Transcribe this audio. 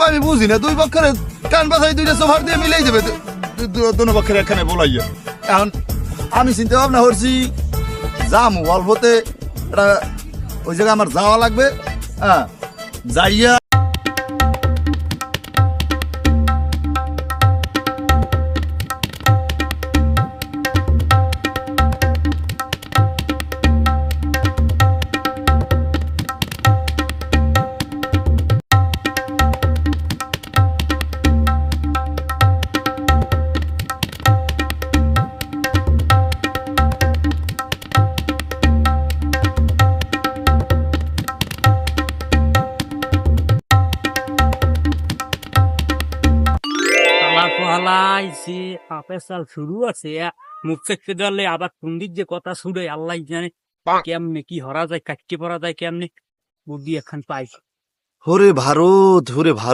আমি বুঝি না, দুই পক্ষের কান বাজাই দুইটা সোফার দিয়ে মিলাই দেবে দুনো পক্ষের এখানে বলাইয়া। এখন আমি চিন্তা ভাবনা করছি যামু অল্পতে ওই জায়গায় আমার যাওয়া লাগবে। হ্যাঁ, যাইয়া যে আপের সাল শুরু আছে মুখ চেকতে ধরলে আবার কুন্দির যে কথা শুনে আল্লাহ জানে কেমনে কি হরা যায়, কাটতে পড়া যায় কেমনে, বুদ্ধি এখন পাই। ওরে ভারত, ওরে ভারত।